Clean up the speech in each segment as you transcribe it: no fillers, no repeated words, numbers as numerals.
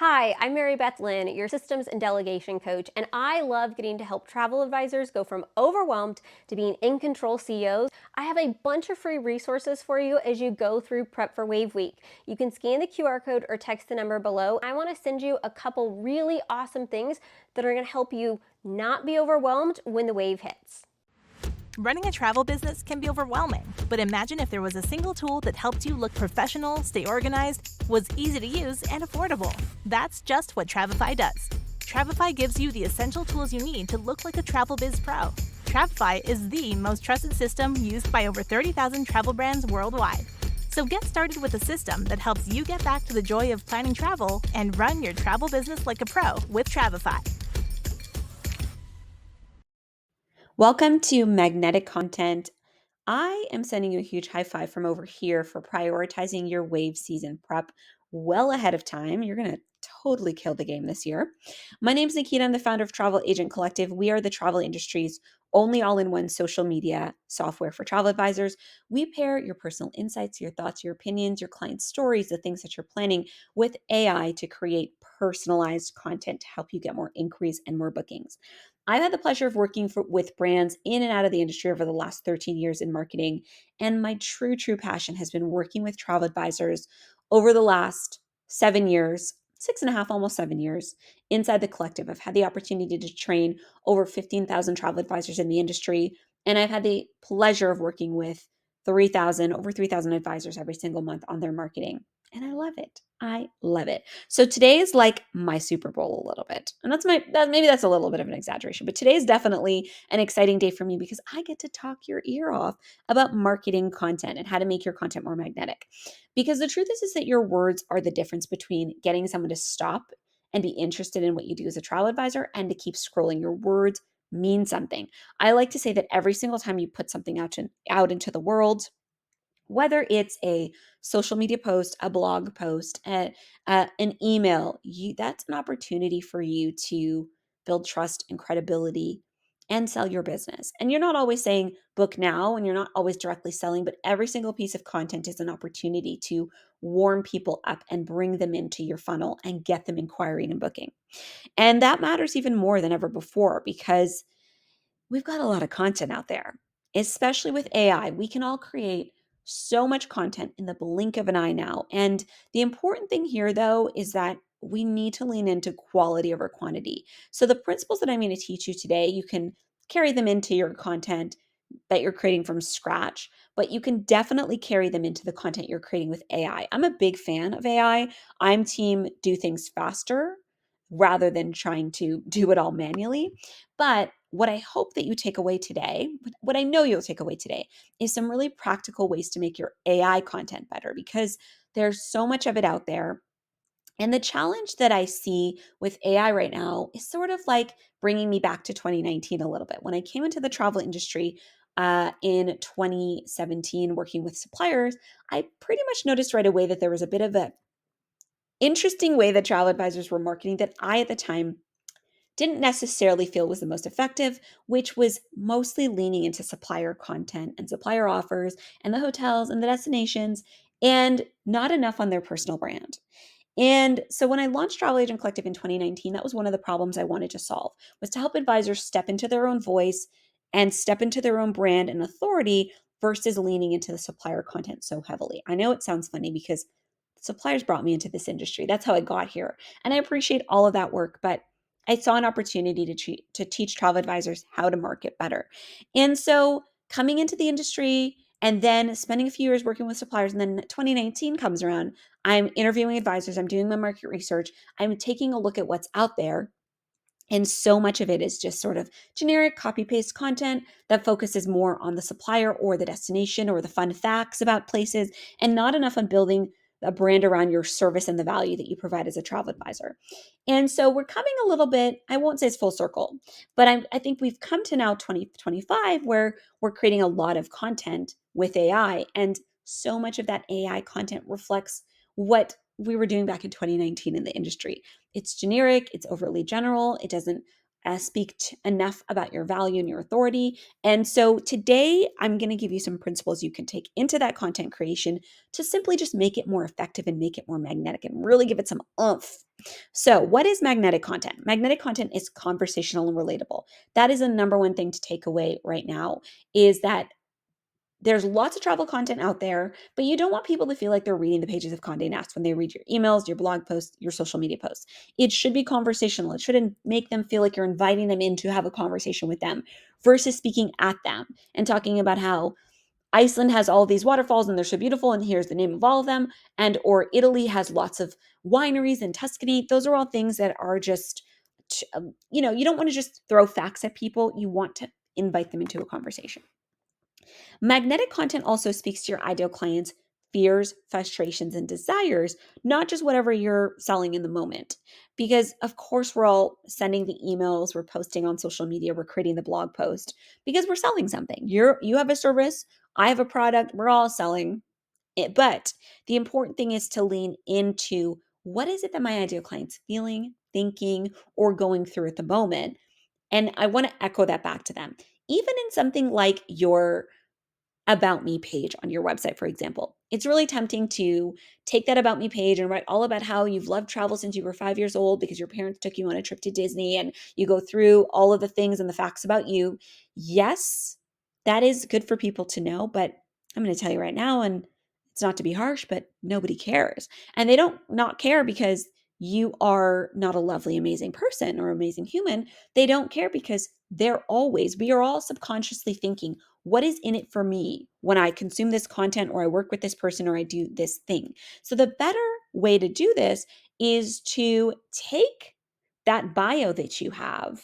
Hi, I'm Mary Beth Lynn, your systems and delegation coach, and I love getting to help travel advisors go from overwhelmed to being in control CEOs. I have a bunch of free resources for you as you go through Prep for Wave Week. You can scan the QR code or text the number below. I want to send you a couple really awesome things that are going to help you not be overwhelmed when the wave hits. Running a travel business can be overwhelming, but imagine if there was a single tool that helped you look professional, stay organized, was easy to use, and affordable. That's just what Travefy does. Travefy gives you the essential tools you need to look like a travel biz pro. Travefy is the most trusted system used by over 30,000 travel brands worldwide. So get started with a system that helps you get back to the joy of planning travel and run your travel business like a pro with Travefy. Welcome to Magnetic Content. I am sending you a huge high five from over here for prioritizing your wave season prep well ahead of time. You're going to totally kill the game this year. My name is Nikita. I'm the founder of Travel Agent Collective. We are the travel industry's only all in one social media software for travel advisors. We pair your personal insights, your thoughts, your opinions, your client stories, the things that you're planning with AI to create personalized content to help you get more inquiries and more bookings. I've had the pleasure of working with brands in and out of the industry over the last 13 years in marketing. And my true passion has been working with travel advisors over the last 7 years, 6.5, almost 7 years inside the collective. I've had the opportunity to train over 15,000 travel advisors in the industry. And I've had the pleasure of working with over 3,000 advisors every single month on their marketing. And I love it. I love it. So today is like my Super Bowl a little bit. And maybe that's a little bit of an exaggeration, but today is definitely an exciting day for me because I get to talk your ear off about marketing content and how to make your content more magnetic. Because the truth is that your words are the difference between getting someone to stop and be interested in what you do as a travel advisor and to keep scrolling. Your words mean something. I like to say that every single time you put something out into the world, whether it's a social media post, a blog post, an email, that's an opportunity for you to build trust and credibility and sell your business. And you're not always saying book now and you're not always directly selling, but every single piece of content is an opportunity to warm people up and bring them into your funnel and get them inquiring and booking. And that matters even more than ever before because we've got a lot of content out there, especially with AI. We can all create so much content in the blink of an eye now. And the important thing here, though, is that we need to lean into quality over quantity. So, the principles that I'm going to teach you today, you can carry them into your content that you're creating from scratch, but you can definitely carry them into the content you're creating with AI. I'm a big fan of AI. I'm team do things faster rather than trying to do it all manually. But what I hope that you take away today, what I know you'll take away today, is some really practical ways to make your AI content better because there's so much of it out there. And the challenge that I see with AI right now is sort of like bringing me back to 2019 a little bit. When I came into the travel industry in 2017, working with suppliers, I pretty much noticed right away that there was a bit of a interesting way that travel advisors were marketing that I at the time didn't necessarily feel was the most effective, which was mostly leaning into supplier content and supplier offers and the hotels and the destinations and not enough on their personal brand. And so when I launched Travel Agent Collective in 2019, that was one of the problems I wanted to solve was to help advisors step into their own voice and step into their own brand and authority versus leaning into the supplier content so heavily. I know it sounds funny because suppliers brought me into this industry. That's how I got here. And I appreciate all of that work, but I saw an opportunity to teach travel advisors how to market better. And so coming into the industry and then spending a few years working with suppliers, and then 2019 comes around, I'm interviewing advisors, I'm doing my market research, I'm taking a look at what's out there. And so much of it is just sort of generic copy paste content that focuses more on the supplier or the destination or the fun facts about places and not enough on building a brand around your service and the value that you provide as a travel advisor. And so we're coming a little bit, I won't say it's full circle, but I think we've come to now 2025 where we're creating a lot of content with AI. And so much of that AI content reflects what we were doing back in 2019 in the industry. It's generic, it's overly general, it doesn't speak enough about your value and your authority. And so today I'm going to give you some principles you can take into that content creation to simply just make it more effective and make it more magnetic and really give it some oomph. So, what is magnetic content? Magnetic content is conversational and relatable. That is the number one thing to take away right now, is that there's lots of travel content out there, but you don't want people to feel like they're reading the pages of Condé Nast when they read your emails, your blog posts, your social media posts. It should be conversational. It shouldn't make them feel like you're inviting them in to have a conversation with them versus speaking at them and talking about how Iceland has all these waterfalls and they're so beautiful and here's the name of all of them, and or Italy has lots of wineries and Tuscany. Those are all things that are just you don't want to just throw facts at people. You want to invite them into a conversation. Magnetic content also speaks to your ideal client's fears, frustrations, and desires, not just whatever you're selling in the moment. Because, of course, we're all sending the emails, we're posting on social media, we're creating the blog post because we're selling something. You have a service, I have a product, we're all selling it. But the important thing is to lean into what is it that my ideal client's feeling, thinking, or going through at the moment. And I want to echo that back to them. Even in something like your about me page on your website, for example. It's really tempting to take that about me page and write all about how you've loved travel since you were 5 years old because your parents took you on a trip to Disney, and you go through all of the things and the facts about you. Yes, that is good for people to know, but I'm going to tell you right now, and it's not to be harsh, but nobody cares. And they don't not care because you are not a lovely, amazing person or amazing human. They don't care because we are all subconsciously thinking, what is in it for me when I consume this content or I work with this person or I do this thing? So the better way to do this is to take that bio that you have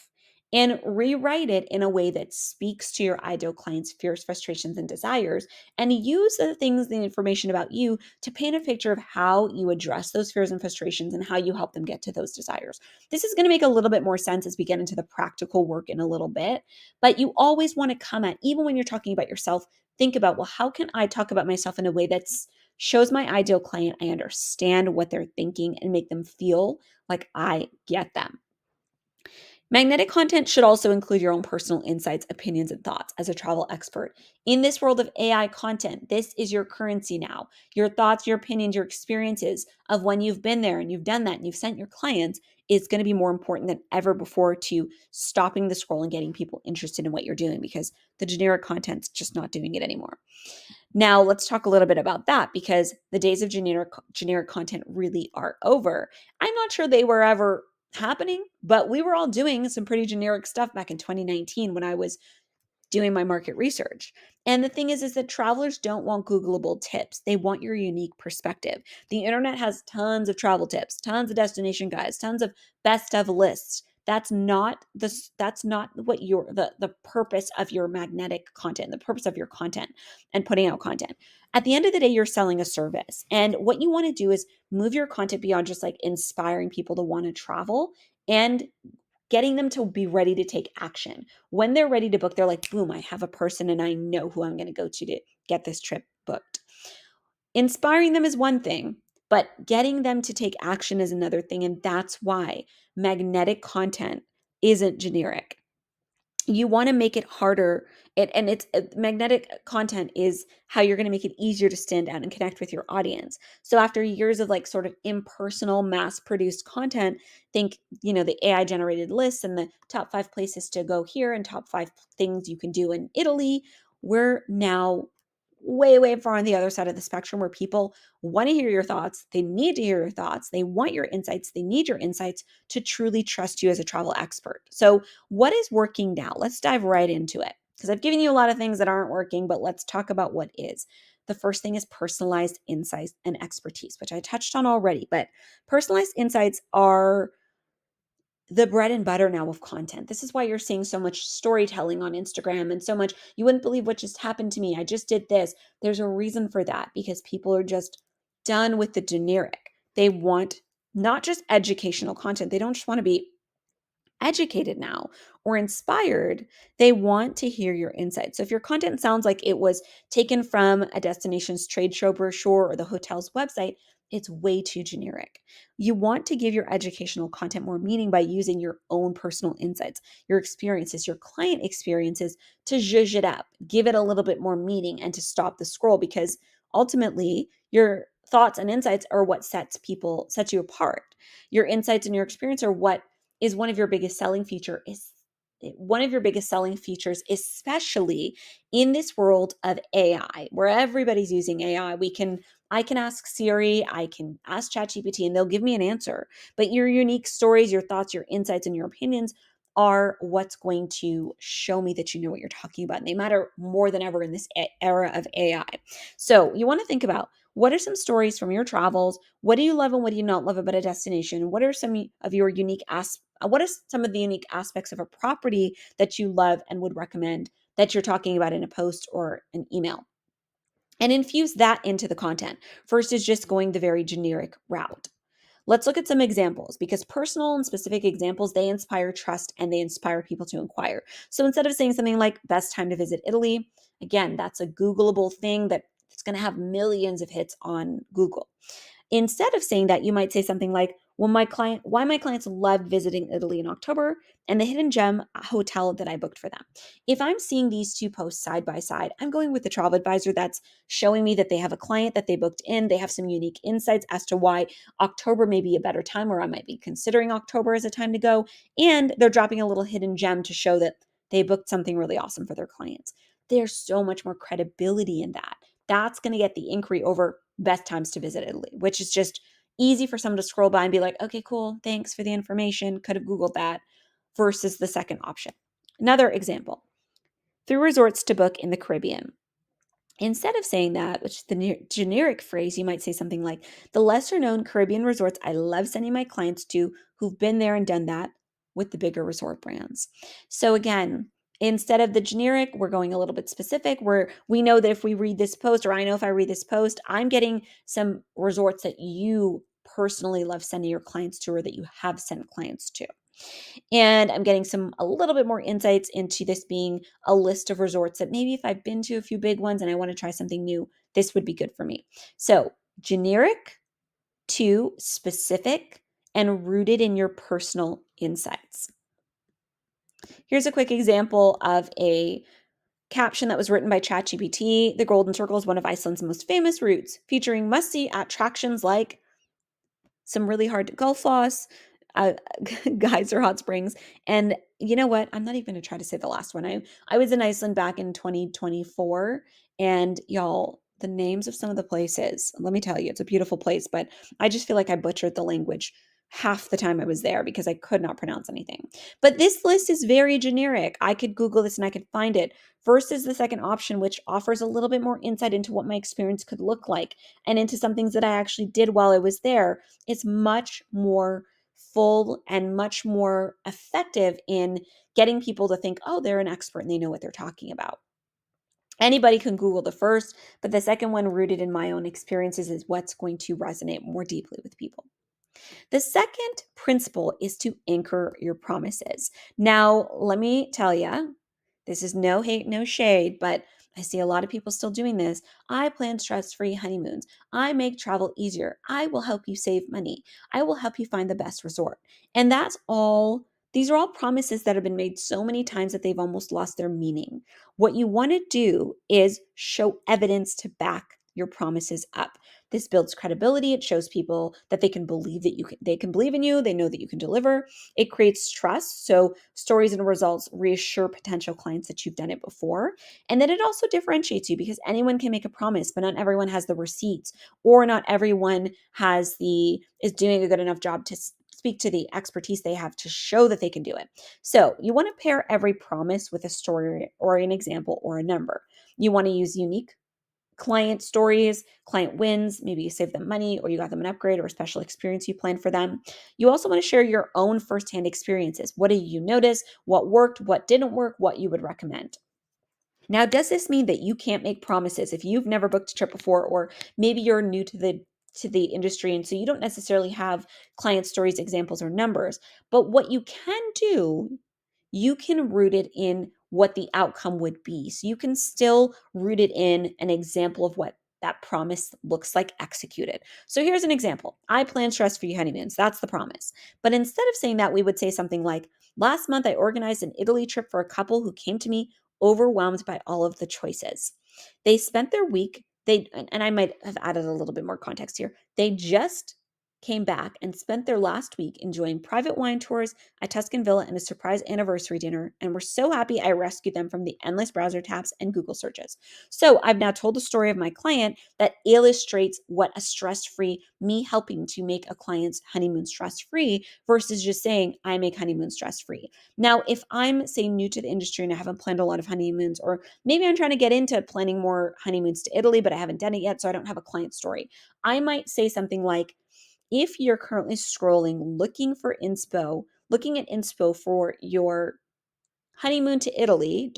and rewrite it in a way that speaks to your ideal client's fears, frustrations, and desires, and use the information about you to paint a picture of how you address those fears and frustrations and how you help them get to those desires. This is going to make a little bit more sense as we get into the practical work in a little bit, but you always want to come at, even when you're talking about yourself, think about, well, how can I talk about myself in a way that shows my ideal client I understand what they're thinking and make them feel like I get them. Magnetic content should also include your own personal insights, opinions, and thoughts as a travel expert. In this world of AI content, this is your currency now. Your thoughts, your opinions, your experiences of when you've been there and you've done that and you've sent your clients is going to be more important than ever before to stopping the scroll and getting people interested in what you're doing, because the generic content's just not doing it anymore. Now, let's talk a little bit about that, because the days of generic content really are over. I'm not sure they were ever happening, but we were all doing some pretty generic stuff back in 2019 when I was doing my market research. And the thing is that travelers don't want Googleable tips. They want your unique perspective. The internet has tons of travel tips, tons of destination guides, tons of best of lists. That's not what the purpose of your magnetic content, the purpose of your content and putting out content. At the end of the day, you're selling a service. And what you want to do is move your content beyond just like inspiring people to want to travel and getting them to be ready to take action. When they're ready to book, they're like, boom, I have a person and I know who I'm going to go to get this trip booked. Inspiring them is one thing, but getting them to take action is another thing. And that's why magnetic content isn't generic. You want to make it harder. Magnetic content is how you're going to make it easier to stand out and connect with your audience. So after years of like sort of impersonal mass produced content, think, the AI generated lists and the top 5 places to go here and top 5 things you can do in Italy. We're now way, way far on the other side of the spectrum where people want to hear your thoughts. They need to hear your thoughts. They want your insights. They need your insights to truly trust you as a travel expert. So what is working now? Let's dive right into it, because I've given you a lot of things that aren't working, but let's talk about what is. The first thing is personalized insights and expertise, which I touched on already, but personalized insights are the bread and butter now of content. This is why you're seeing so much storytelling on Instagram and so much, you wouldn't believe what just happened to me. I just did this. There's a reason for that, because people are just done with the generic. They want not just educational content. They don't just want to be educated now or inspired. They want to hear your insights. So if your content sounds like it was taken from a destination's trade show brochure or the hotel's website, it's way too generic. You want to give your educational content more meaning by using your own personal insights, your experiences, your client experiences to zhuzh it up, give it a little bit more meaning and to stop the scroll, because ultimately your thoughts and insights are what sets you apart. Your insights and your experience are what is one of your biggest selling feature is one of your biggest selling features, especially in this world of AI, where everybody's using AI. I can ask Siri, I can ask ChatGPT, and they'll give me an answer. But your unique stories, your thoughts, your insights, and your opinions are what's going to show me that you know what you're talking about. And they matter more than ever in this era of AI. So you want to think about, what are some stories from your travels? What do you love and what do you not love about a destination? What are some of your unique what are some of the unique aspects of a property that you love and would recommend that you're talking about in a post or an email? And infuse that into the content. First is just going the very generic route. Let's look at some examples, because personal and specific examples, they inspire trust and they inspire people to inquire. So instead of saying something like best time to visit Italy, again, that's a Googleable thing that's going to have millions of hits on Google. Instead of saying that, you might say something like, why my clients loved visiting Italy in October and the hidden gem hotel that I booked for them. If I'm seeing these two posts side by side, I'm going with the travel advisor that's showing me that they have a client that they booked in. They have some unique insights as to why October may be a better time, or I might be considering October as a time to go. And they're dropping a little hidden gem to show that they booked something really awesome for their clients. There's so much more credibility in that. That's going to get the inquiry over best times to visit Italy, which is just easy for someone to scroll by and be like, okay, cool, thanks for the information. Could have Googled that, versus the second option. Another example, through resorts to book in the Caribbean. Instead of saying that, which is the generic phrase, you might say something like, the lesser known Caribbean resorts I love sending my clients to who've been there and done that, with the bigger resort brands. So again, instead of the generic, we're going a little bit specific, where we know that if we read this post, or I know if I read this post, I'm getting some resorts that you personally love sending your clients to, or that you have sent clients to. And I'm getting a little bit more insights into this being a list of resorts that maybe if I've been to a few big ones and I want to try something new, this would be good for me. So generic to specific and rooted in your personal insights. Here's a quick example of a caption that was written by ChatGPT. The Golden Circle is one of Iceland's most famous routes, featuring must-see attractions like some really hard to golf floss, uh, geyser hot springs. And you know what? I'm not even going to try to say the last one. I was in Iceland back in 2024, and y'all, the names of some of the places, let me tell you, it's a beautiful place, but I just feel like I butchered the language half the time I was there because I could not pronounce anything. But this list is very generic. I could Google this and I could find it, versus the second option, which offers a little bit more insight into what my experience could look like and into some things that I actually did while I was there. It's much more full and much more effective in getting people to think, oh, they're an expert and they know what they're talking about. Anybody can Google the first, but the second one, rooted in my own experiences, is what's going to resonate more deeply with people. The second principle is to anchor your promises. Now, let me tell you, this is no hate, no shade, but I see a lot of people still doing this. I plan stress-free honeymoons. I make travel easier. I will help you save money. I will help you find the best resort. And these are all promises that have been made so many times that they've almost lost their meaning. What you want to do is show evidence to back your promises up. This builds credibility. It shows people that they can believe they can believe in you. They know that you can deliver. It creates trust. So stories and results reassure potential clients that you've done it before. And then it also differentiates you, because anyone can make a promise, but not everyone has the receipts, or not everyone is doing a good enough job to speak to the expertise they have to show that they can do it. So you want to pair every promise with a story or an example or a number. You want to use unique client stories, client wins, maybe you saved them money or you got them an upgrade or a special experience you planned for them. You also want to share your own firsthand experiences. What did you notice? What worked? What didn't work? What you would recommend? Now, does this mean that you can't make promises if you've never booked a trip before, or maybe you're new to the industry and so you don't necessarily have client stories, examples, or numbers? But what you can do, you can root it in what the outcome would be. So you can still root it in an example of what that promise looks like executed. So here's an example. I plan stress-free honeymoons. That's the promise. But instead of saying that, we would say something like, last month I organized an Italy trip for a couple who came to me overwhelmed by all of the choices. They spent their week, and I might have added a little bit more context here. They just came back and spent their last week enjoying private wine tours, a Tuscan villa, and a surprise anniversary dinner, and were so happy I rescued them from the endless browser tabs and Google searches. So I've now told the story of my client that illustrates what a stress-free, me helping to make a client's honeymoon stress-free versus just saying, I make honeymoon stress-free. Now, if I'm, say, new to the industry and I haven't planned a lot of honeymoons, or maybe I'm trying to get into planning more honeymoons to Italy, but I haven't done it yet, so I don't have a client story, I might say something like, if you're currently scrolling looking at inspo for your honeymoon to Italy,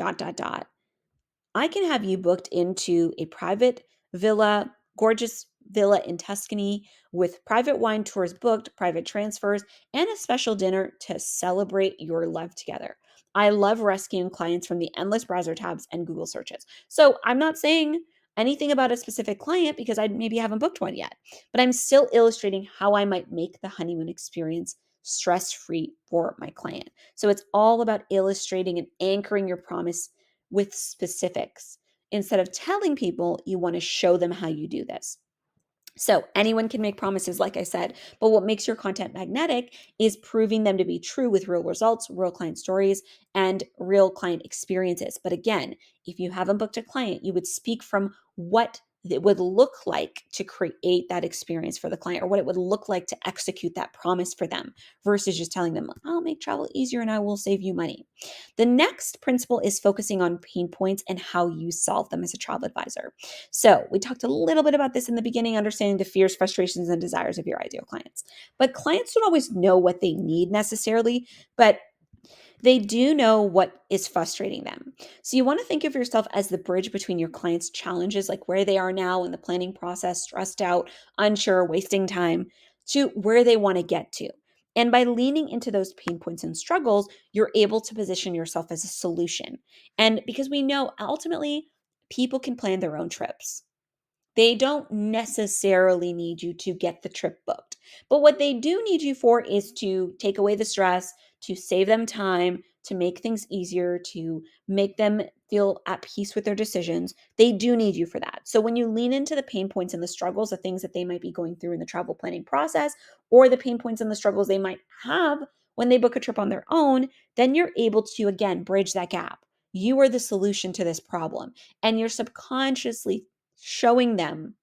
I can have you booked into a private villa, gorgeous villa in Tuscany with private wine tours booked, private transfers, and a special dinner to celebrate your love together. I love rescuing clients from the endless browser tabs and Google searches. So I'm not saying anything about a specific client because I maybe haven't booked one yet, but I'm still illustrating how I might make the honeymoon experience stress-free for my client. So it's all about illustrating and anchoring your promise with specifics. Instead of telling people, you want to show them how you do this. So anyone can make promises, like I said, but what makes your content magnetic is proving them to be true with real results, real client stories, and real client experiences. But again, if you haven't booked a client, you would speak from what it would look like to create that experience for the client, or what it would look like to execute that promise for them, versus just telling them, I'll make travel easier and I will save you money. The next principle is focusing on pain points and how you solve them as a travel advisor. So we talked a little bit about this in the beginning, understanding the fears, frustrations, and desires of your ideal clients. But clients don't always know what they need necessarily, but they do know what is frustrating them. So you want to think of yourself as the bridge between your clients' challenges, like where they are now in the planning process, stressed out, unsure, wasting time, to where they want to get to. And by leaning into those pain points and struggles, you're able to position yourself as a solution. And because we know ultimately people can plan their own trips. They don't necessarily need you to get the trip booked. But what they do need you for is to take away the stress, to save them time, to make things easier, to make them feel at peace with their decisions. They do need you for that. So when you lean into the pain points and the struggles, the things that they might be going through in the travel planning process, or the pain points and the struggles they might have when they book a trip on their own, then you're able to, again, bridge that gap. You are the solution to this problem. And you're subconsciously showing them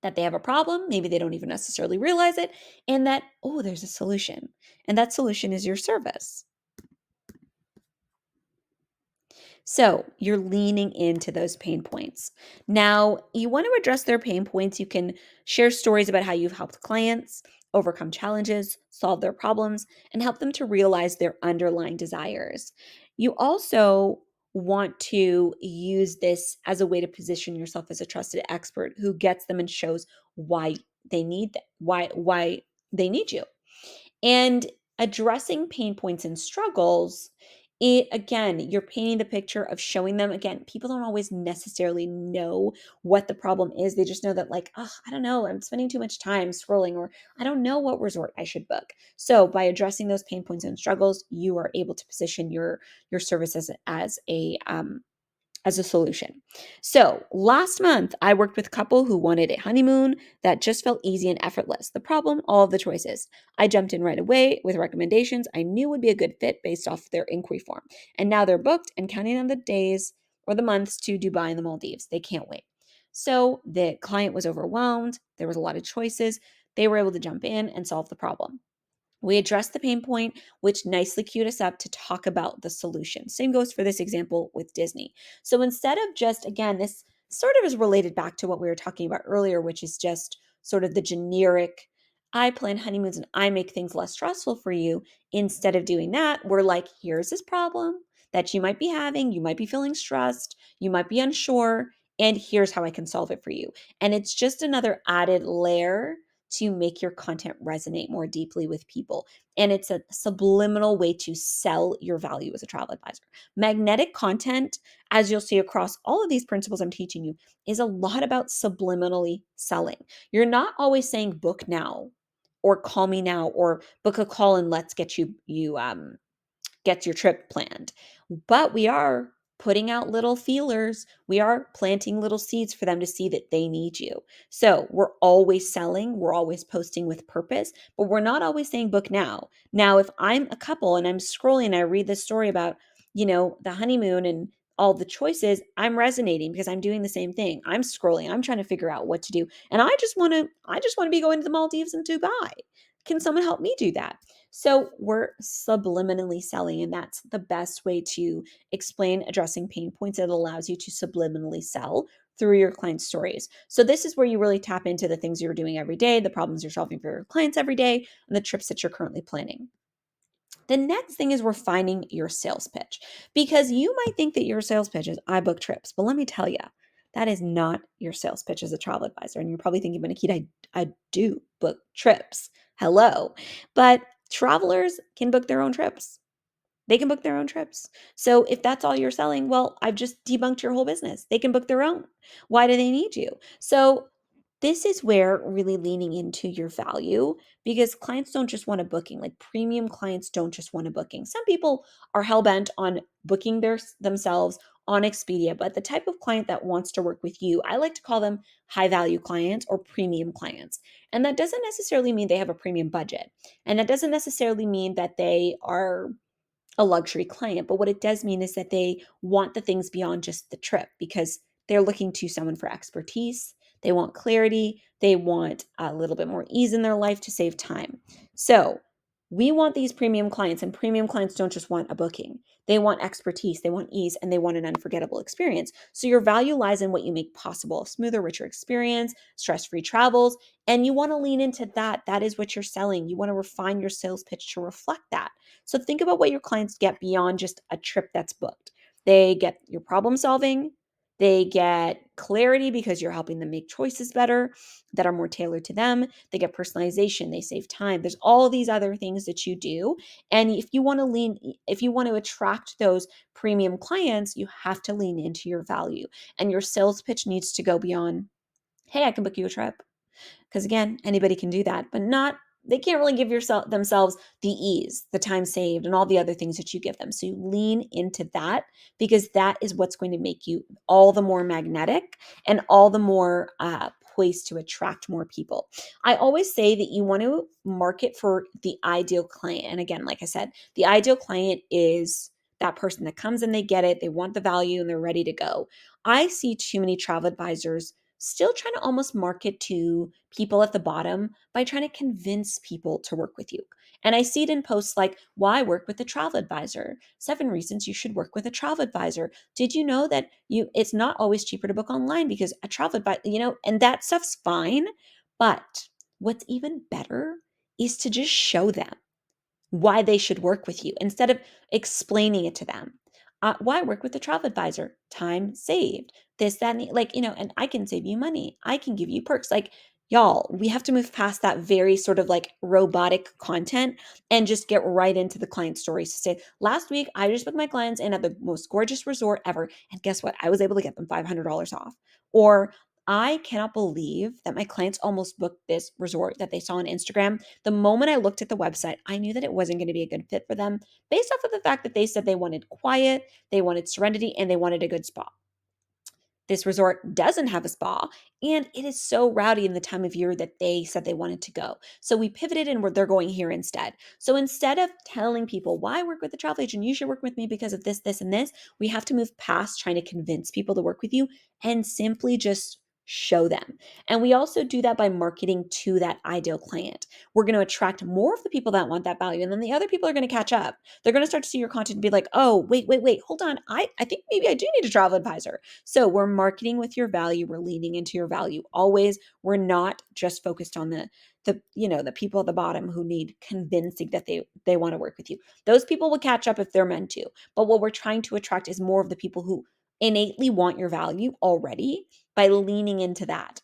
that they have a problem. Maybe they don't even necessarily realize it. And that, oh, there's a solution. And that solution is your service. So you're leaning into those pain points. Now, you want to address their pain points. You can share stories about how you've helped clients overcome challenges, solve their problems, and help them to realize their underlying desires. You also want to use this as a way to position yourself as a trusted expert who gets them and shows why they need that, why they need you. And addressing pain points and struggles, it again, you're painting the picture of showing them, again, people don't always necessarily know what the problem is. They just know that, like, oh, I don't know, I'm spending too much time scrolling, or I don't know what resort I should book. So by addressing those pain points and struggles, you are able to position your services as a solution. So last month, I worked with a couple who wanted a honeymoon that just felt easy and effortless. The problem, all of the choices. I jumped in right away with recommendations I knew would be a good fit based off their inquiry form. And now they're booked and counting on the days or the months to Dubai and the Maldives. They can't wait. So the client was overwhelmed. There was a lot of choices. They were able to jump in and solve the problem. We addressed the pain point, which nicely queued us up to talk about the solution. Same goes for this example with Disney. So instead of just, again, this sort of is related back to what we were talking about earlier, which is just sort of the generic, I plan honeymoons and I make things less stressful for you. Instead of doing that, we're like, here's this problem that you might be having. You might be feeling stressed. You might be unsure. And here's how I can solve it for you. And it's just another added layer to make your content resonate more deeply with people. And it's a subliminal way to sell your value as a travel advisor. Magnetic content, as you'll see across all of these principles I'm teaching you, is a lot about subliminally selling. You're not always saying book now or call me now or book a call and let's get get your trip planned. But we are putting out little feelers. We are planting little seeds for them to see that they need you. So we're always selling, we're always posting with purpose, but we're not always saying book now. Now, if I'm a couple and I'm scrolling and I read this story about, the honeymoon and all the choices, I'm resonating because I'm doing the same thing. I'm scrolling, I'm trying to figure out what to do. And I just want to be going to the Maldives and Dubai. Can someone help me do that? So we're subliminally selling, and that's the best way to explain addressing pain points. It allows you to subliminally sell through your clients' stories. So this is where you really tap into the things you're doing every day, the problems you're solving for your clients every day, and the trips that you're currently planning. The next thing is refining your sales pitch, because you might think that your sales pitch is I book trips, but let me tell you, that is not your sales pitch as a travel advisor. And you're probably thinking, but Nikita, I do book trips. Hello. But travelers can book their own trips. They can book their own trips. So if that's all you're selling, well, I've just debunked your whole business. They can book their own. Why do they need you? So this is where really leaning into your value, because clients don't just want a booking. Like premium clients don't just want a booking. Some people are hell bent on booking themselves on Expedia, but the type of client that wants to work with you, I like to call them high value clients or premium clients. And that doesn't necessarily mean they have a premium budget. And that doesn't necessarily mean that they are a luxury client. But what it does mean is that they want the things beyond just the trip, because they're looking to someone for expertise. They want clarity. They want a little bit more ease in their life to save time. So we want these premium clients, and premium clients don't just want a booking. They want expertise, they want ease, and they want an unforgettable experience. So your value lies in what you make possible: a smoother, richer experience, stress-free travels, and you want to lean into that. That is what you're selling. You want to refine your sales pitch to reflect that. So think about what your clients get beyond just a trip that's booked. They get your problem solving, they get clarity because you're helping them make choices better that are more tailored to them. They get personalization, they save time. There's all these other things that you do. And if you want to attract those premium clients, you have to lean into your value. And your sales pitch needs to go beyond, hey, I can book you a trip. Because again, anybody can do that, but they can't really give themselves the ease, the time saved, and all the other things that you give them. So you lean into that, because that is what's going to make you all the more magnetic and all the more poised to attract more people. I always say that you want to market for the ideal client. And again, like I said, the ideal client is that person that comes and they get it, they want the value, and they're ready to go. I see too many travel advisors still trying to almost market to people at the bottom by trying to convince people to work with you. And I see it in posts like, why work with a travel advisor? 7 reasons you should work with a travel advisor. Did you know that it's not always cheaper to book online because a travel advisor, and that stuff's fine. But what's even better is to just show them why they should work with you instead of explaining it to them. Why work with a travel advisor? Time saved. This, that, and and I can save you money. I can give you perks. Like, y'all, we have to move past that very sort of like robotic content and just get right into the client stories to say, last week, I just booked my clients in at the most gorgeous resort ever. And guess what? I was able to get them $500 off. Or I cannot believe that my clients almost booked this resort that they saw on Instagram. The moment I looked at the website, I knew that it wasn't going to be a good fit for them based off of the fact that they said they wanted quiet, they wanted serenity, and they wanted a good spa. This resort doesn't have a spa, and it is so rowdy in the time of year that they said they wanted to go. So we pivoted and they're going here instead. So instead of telling people why work with a travel agent, you should work with me because of this, this, and this, we have to move past trying to convince people to work with you and simply just show them. And we also do that by marketing to that ideal client. We're going to attract more of the people that want that value, and then the other people are going to catch up. They're going to start to see your content and be like, oh, wait, hold on. I think maybe I do need a travel advisor. So we're marketing with your value. We're leaning into your value. Always, we're not just focused on the people at the bottom who need convincing that they want to work with you. Those people will catch up if they're meant to. But what we're trying to attract is more of the people who innately want your value already by leaning into that.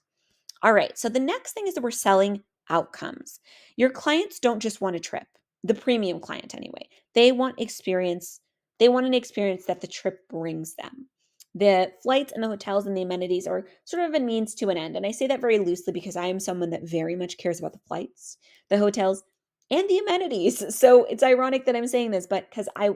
All right. So the next thing is that we're selling outcomes. Your clients don't just want a trip, the premium client anyway. They want experience. They want an experience that the trip brings them. The flights and the hotels and the amenities are sort of a means to an end. And I say that very loosely because I am someone that very much cares about the flights, the hotels, and the amenities. So it's ironic that I'm saying this, but because I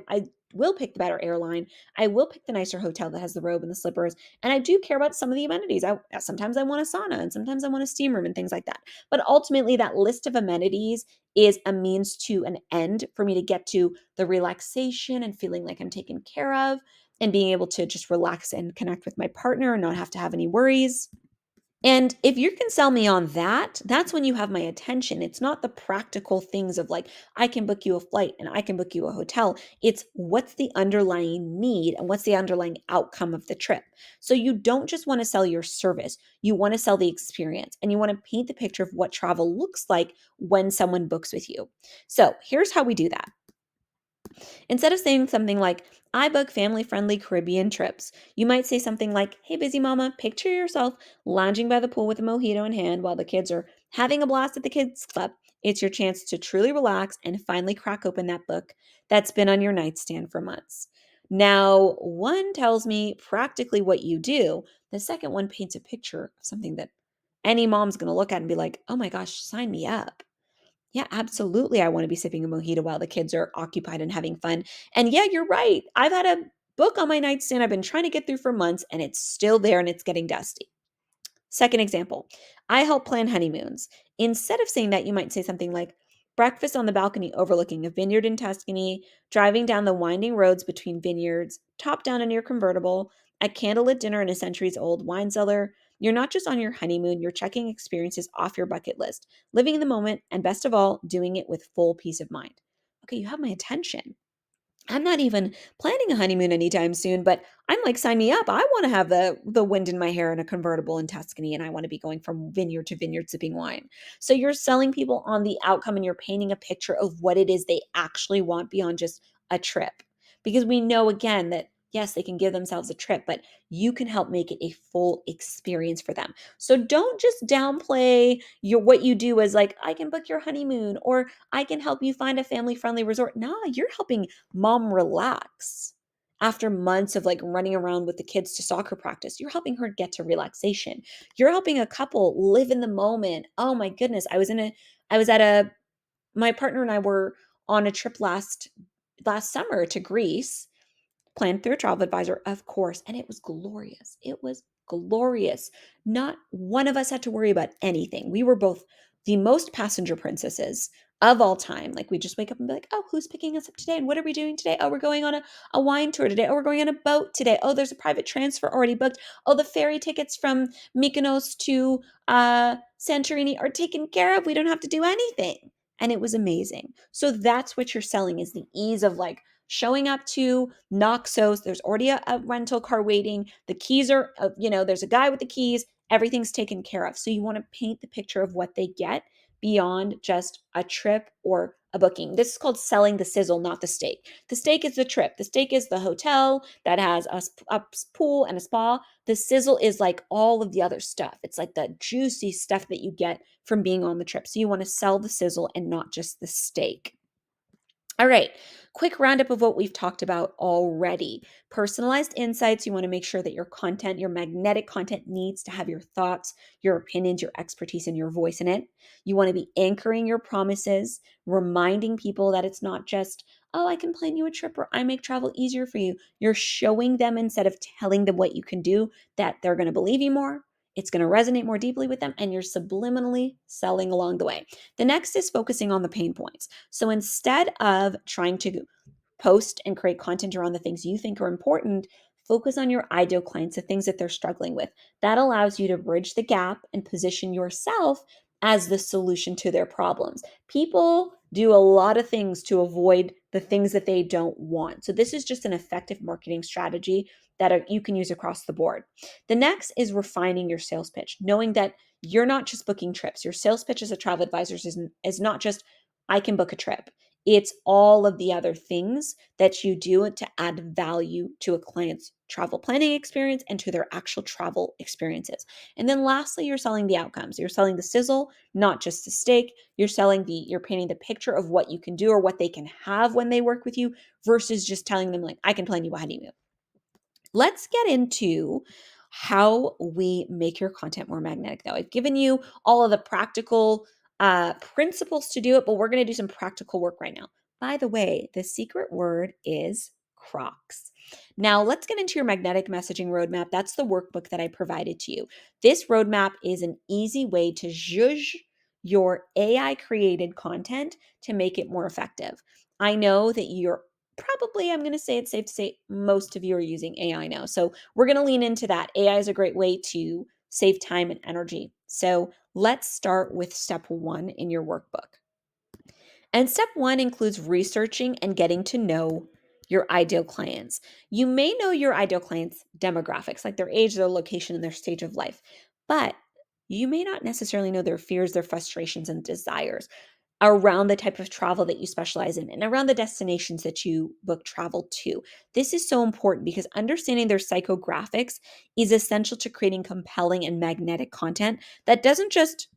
will pick the better airline, I will pick the nicer hotel that has the robe and the slippers, and I do care about some of the amenities. Sometimes I want a sauna and sometimes I want a steam room and things like that. But ultimately, that list of amenities is a means to an end for me to get to the relaxation and feeling like I'm taken care of and being able to just relax and connect with my partner and not have to have any worries. And if you can sell me on that, that's when you have my attention. It's not the practical things of like, I can book you a flight and I can book you a hotel. It's what's the underlying need and what's the underlying outcome of the trip. So you don't just want to sell your service, you want to sell the experience and you want to paint the picture of what travel looks like when someone books with you. So here's how we do that. Instead of saying something like, I book family friendly Caribbean trips, you might say something like, Hey, busy mama, picture yourself lounging by the pool with a mojito in hand while the kids are having a blast at the kids' club. It's your chance to truly relax and finally crack open that book that's been on your nightstand for months. Now, one tells me practically what you do, the second one paints a picture of something that any mom's going to look at and be like, oh my gosh, sign me up. Yeah, absolutely. I want to be sipping a mojito while the kids are occupied and having fun. And yeah, you're right. I've had a book on my nightstand I've been trying to get through for months and it's still there and it's getting dusty. Second example, I help plan honeymoons. Instead of saying that, you might say something like breakfast on the balcony overlooking a vineyard in Tuscany, driving down the winding roads between vineyards, top down in your convertible, a candlelit dinner in a centuries old wine cellar. You're not just on your honeymoon, you're checking experiences off your bucket list, living in the moment, and best of all, doing it with full peace of mind. Okay, you have my attention. I'm not even planning a honeymoon anytime soon, but I'm like, sign me up. I want to have the wind in my hair in a convertible in Tuscany, and I want to be going from vineyard to vineyard sipping wine. So you're selling people on the outcome and you're painting a picture of what it is they actually want beyond just a trip. Because we know again that yes, they can give themselves a trip, but you can help make it a full experience for them. So don't just downplay your what you do as like, I can book your honeymoon or I can help you find a family-friendly resort. Nah, you're helping mom relax after months of like running around with the kids to soccer practice. You're helping her get to relaxation. You're helping a couple live in the moment. Oh my goodness. I was at a my partner and I were on a trip last summer to Greece, planned through a travel advisor, of course, and it was glorious. It was glorious. Not one of us had to worry about anything. We were both the most passenger princesses of all time. Like we just wake up and be like, oh, who's picking us up today? And what are we doing today? Oh, we're going on a wine tour today. Oh, we're going on a boat today. Oh, there's a private transfer already booked. Oh, the ferry tickets from Mykonos to Santorini are taken care of. We don't have to do anything. And it was amazing. So that's what you're selling is the ease of like showing up to Noxos. There's already a rental car waiting. The keys are, there's a guy with the keys. Everything's taken care of. So you want to paint the picture of what they get beyond just a trip or a booking. This is called selling the sizzle, not the steak. The steak is the trip. The steak is the hotel that has a pool and a spa. The sizzle is like all of the other stuff. It's like the juicy stuff that you get from being on the trip. So you want to sell the sizzle and not just the steak. All right, quick roundup of what we've talked about already. Personalized insights, you want to make sure that your content, your magnetic content needs to have your thoughts, your opinions, your expertise, and your voice in it. You want to be anchoring your promises, reminding people that it's not just, oh, I can plan you a trip or I make travel easier for you. You're showing them instead of telling them what you can do that they're going to believe you more. It's going to resonate more deeply with them, and you're subliminally selling along the way. The next is focusing on the pain points. So instead of trying to post and create content around the things you think are important, focus on your ideal clients, the things that they're struggling with. That allows you to bridge the gap and position yourself as the solution to their problems. People do a lot of things to avoid the things that they don't want. So this is just an effective marketing strategy that you can use across the board. The next is refining your sales pitch, knowing that you're not just booking trips. Your sales pitch as a travel advisor is not just, I can book a trip. It's all of the other things that you do to add value to a client's travel planning experience and to their actual travel experiences. And then lastly, you're selling the outcomes. You're selling the sizzle, not just the steak. You're painting the picture of what you can do or what they can have when they work with you versus just telling them like, I can plan you a honeymoon. Let's get into how we make your content more magnetic, though. I've given you all of the practical principles to do it, but we're going to do some practical work right now. By the way, the secret word is Crocs. Now, let's get into your magnetic messaging roadmap. That's the workbook that I provided to you. This roadmap is an easy way to zhuzh your AI created content to make it more effective. I know that you're probably, I'm going to say it's safe to say most of you are using AI now. So we're going to lean into that. AI is a great way to save time and energy. So let's start with step one in your workbook. And step one includes researching and getting to know your ideal clients. You may know your ideal clients' demographics, like their age, their location, and their stage of life, but you may not necessarily know their fears, their frustrations, and desires around the type of travel that you specialize in and around the destinations that you book travel to. This is so important because understanding their psychographics is essential to creating compelling and magnetic content that doesn't just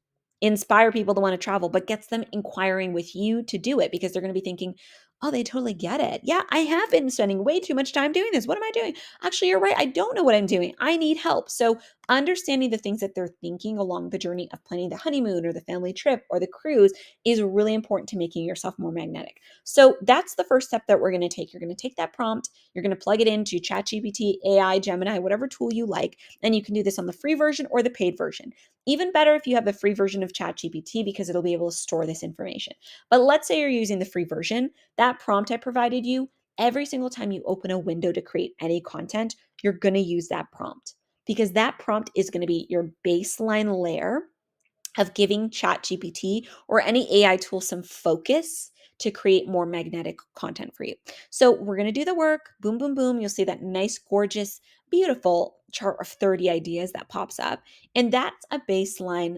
inspire people to want to travel, but gets them inquiring with you to do it because they're going to be thinking, oh, they totally get it. Yeah, I have been spending way too much time doing this. What am I doing? Actually, you're right. I don't know what I'm doing. I need help. So, understanding the things that they're thinking along the journey of planning the honeymoon or the family trip or the cruise is really important to making yourself more magnetic. So that's the first step that we're going to take. You're going to take that prompt, you're going to plug it into ChatGPT, AI, Gemini, whatever tool you like, and you can do this on the free version or the paid version. Even better if you have the free version of ChatGPT because it'll be able to store this information. But let's say you're using the free version, that prompt I provided you, every single time you open a window to create any content, you're going to use that prompt because that prompt is going to be your baseline layer of giving ChatGPT or any AI tool some focus to create more magnetic content for you. So we're going to do the work. Boom, boom, boom. You'll see that nice, gorgeous, beautiful chart of 30 ideas that pops up. And that's a baseline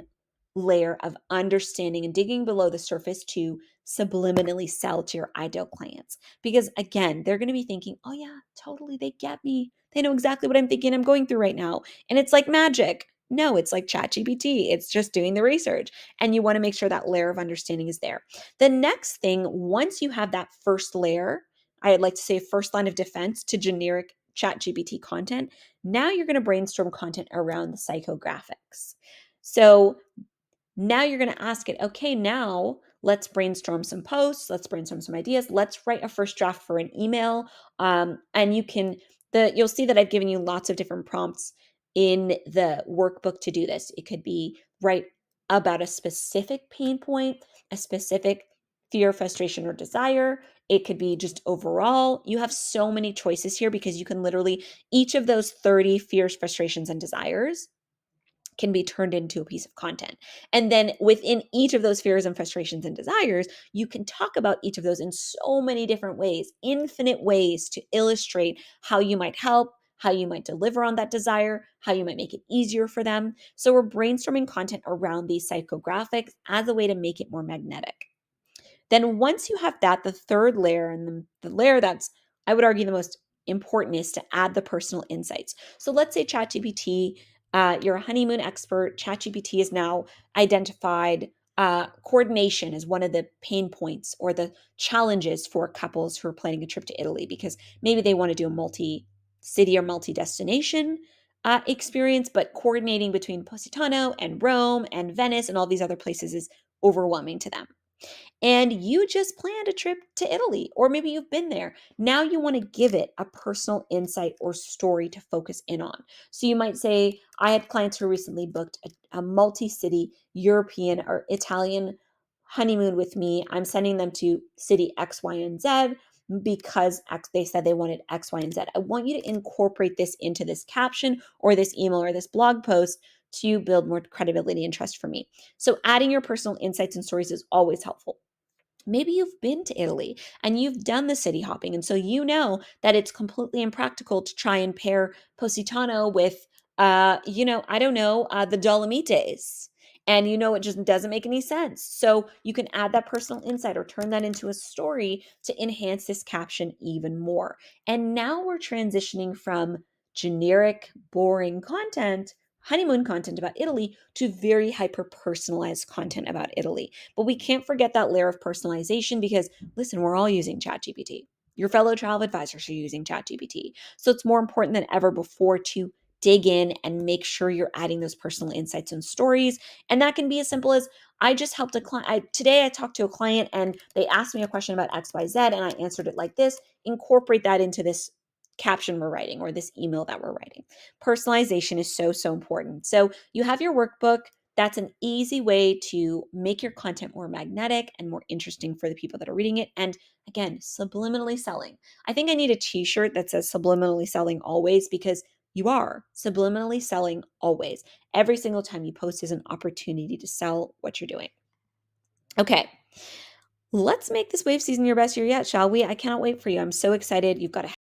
layer of understanding and digging below the surface to subliminally sell to your ideal clients. Because again, they're going to be thinking, oh, yeah, totally. They get me. They know exactly what I'm thinking I'm going through right now. And it's like magic. No, it's like ChatGPT. It's just doing the research. And you want to make sure that layer of understanding is there. The next thing, once you have that first layer, I'd like to say first line of defense to generic ChatGPT content, now you're going to brainstorm content around the psychographics. So now you're going to ask it, okay, now let's brainstorm some posts, let's brainstorm some ideas, let's write a first draft for an email. And you'll see that I've given you lots of different prompts in the workbook to do this. It could be write about a specific pain point, a specific fear, frustration, or desire. It could be just overall. You have so many choices here because you can literally, each of those 30 fears, frustrations, and desires can be turned into a piece of content. And then within each of those fears and frustrations and desires, you can talk about each of those in so many different ways, infinite ways to illustrate how you might help, how you might deliver on that desire, how you might make it easier for them. So we're brainstorming content around these psychographics as a way to make it more magnetic. Then once you have that, the third layer and the layer that's, I would argue, the most important is to add the personal insights. So let's say ChatGPT, you're a honeymoon expert. ChatGPT has now identified coordination as one of the pain points or the challenges for couples who are planning a trip to Italy because maybe they want to do a multi-city or multi-destination experience, but coordinating between Positano and Rome and Venice and all these other places is overwhelming to them and you just planned a trip to Italy, or maybe you've been there. Now you want to give it a personal insight or story to focus in on. So you might say, I had clients who recently booked a multi city European or Italian honeymoon with me. I'm sending them to city X, Y, and Z because they said they wanted X, Y, and Z. I want you to incorporate this into this caption or this email or this blog post to build more credibility and trust for me. So adding your personal insights and stories is always helpful. Maybe you've been to Italy and you've done the city hopping. And so you know that it's completely impractical to try and pair Positano with, I don't know, the Dolomites. and it just doesn't make any sense. So you can add that personal insight or turn that into a story to enhance this caption even more. And now we're transitioning from generic, boring content, honeymoon content about Italy, to very hyper personalized content about Italy. But we can't forget that layer of personalization because, listen, we're all using ChatGPT. Your fellow travel advisors are using ChatGPT. So it's more important than ever before to dig in and make sure you're adding those personal insights and stories. And that can be as simple as, I just helped a client. Today I talked to a client and they asked me a question about XYZ and I answered it like this. Incorporate that into this caption we're writing or this email that we're writing. Personalization is so, so important. So you have your workbook. That's an easy way to make your content more magnetic and more interesting for the people that are reading it. And again, subliminally selling. I think I need a t-shirt that says subliminally selling always, because you are subliminally selling always. Every single time you post is an opportunity to sell what you're doing. Okay. Let's make this wave season your best year yet, shall we? I cannot wait for you. I'm so excited. You've got to.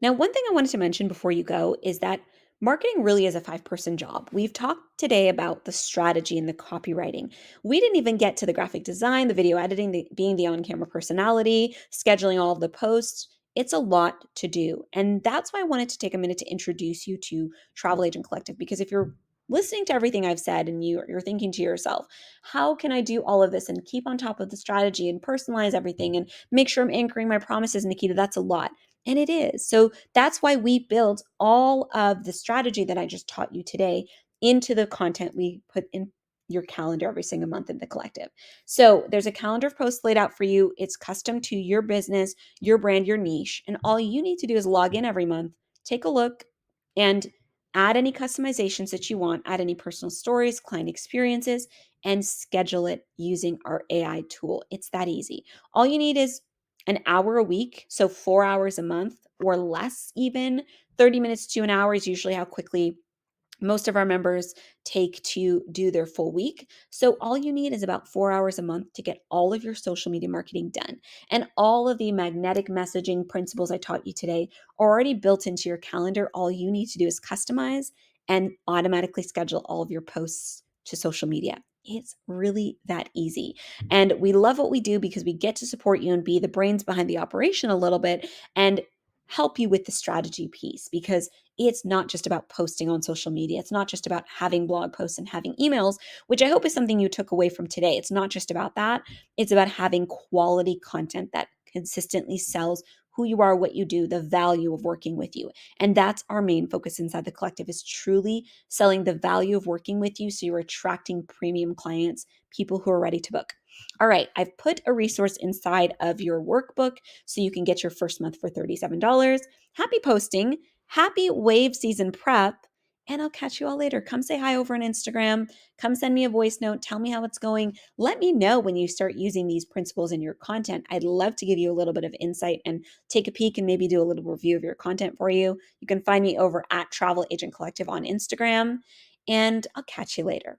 Now, one thing I wanted to mention before you go is that marketing really is a five-person job. We've talked today about the strategy and the copywriting. We didn't even get to the graphic design, the video editing, being the on-camera personality, scheduling all of the posts. It's a lot to do. And that's why I wanted to take a minute to introduce you to Travel Agent Collective, because if you're listening to everything I've said and you're thinking to yourself, how can I do all of this and keep on top of the strategy and personalize everything and make sure I'm anchoring my promises, Nikita? That's a lot. And it is. So that's why we build all of the strategy that I just taught you today into the content we put in your calendar every single month in the collective. So there's a calendar of posts laid out for you. It's custom to your business, your brand, your niche. And all you need to do is log in every month, take a look, and add any customizations that you want, add any personal stories, client experiences, and schedule it using our AI tool. It's that easy. All you need is an hour a week, so 4 hours a month or less even. 30 minutes to an hour is usually how quickly most of our members take to do their full week. So all you need is about 4 hours a month to get all of your social media marketing done. And all of the magnetic messaging principles I taught you today are already built into your calendar. All you need to do is customize and automatically schedule all of your posts to social media. It's really that easy. And we love what we do because we get to support you and be the brains behind the operation a little bit and help you with the strategy piece, because it's not just about posting on social media. It's not just about having blog posts and having emails, which I hope is something you took away from today. It's not just about that. It's about having quality content that consistently sells who you are, what you do, the value of working with you. And that's our main focus inside the collective, is truly selling the value of working with you so you're attracting premium clients, people who are ready to book. All right, I've put a resource inside of your workbook so you can get your first month for $37. Happy posting. Happy wave season prep, and I'll catch you all later. Come say hi over on Instagram. Come send me a voice note. Tell me how it's going. Let me know when you start using these principles in your content. I'd love to give you a little bit of insight and take a peek and maybe do a little review of your content for you. You can find me over at Travel Agent Collective on Instagram, and I'll catch you later.